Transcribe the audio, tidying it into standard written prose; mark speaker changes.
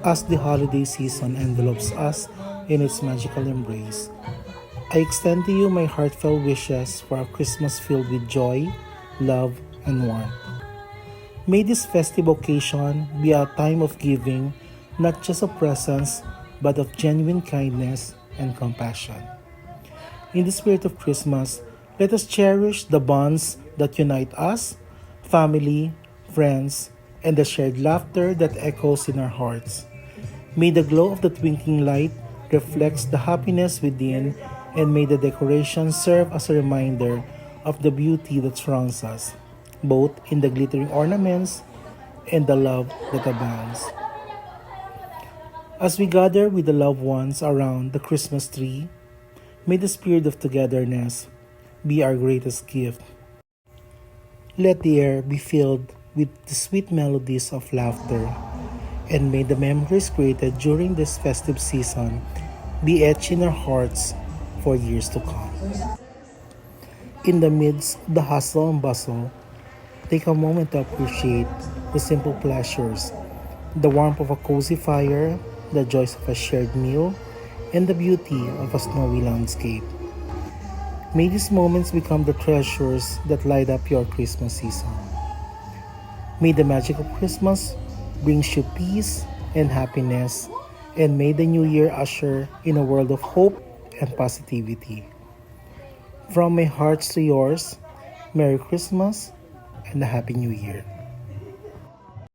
Speaker 1: As the holiday season envelops us in its magical embrace, I extend to you my heartfelt wishes for a Christmas filled with joy, love, and warmth. May this festive occasion be a time of giving, not just of presents, but of genuine kindness and compassion. In the spirit of Christmas, let us cherish the bonds that unite us, family, friends, and the shared laughter that echoes in our hearts. May the glow of the twinkling light reflects the happiness within, and may the decorations serve as a reminder of the beauty that surrounds us, both in the glittering ornaments and the love that abounds. As we gather with the loved ones around the Christmas tree, may the spirit of togetherness be our greatest gift. Let the air be filled with the sweet melodies of laughter, and may the memories created during this festive season be etched in our hearts for years to come. In the midst of the hustle and bustle, take a moment to appreciate the simple pleasures, the warmth of a cozy fire, the joys of a shared meal, and the beauty of a snowy landscape. May these moments become the treasures that light up your Christmas season. May the magic of Christmas bring you peace and happiness, and may the new year usher in a world of hope and positivity. From my heart to yours, Merry Christmas and a Happy New Year.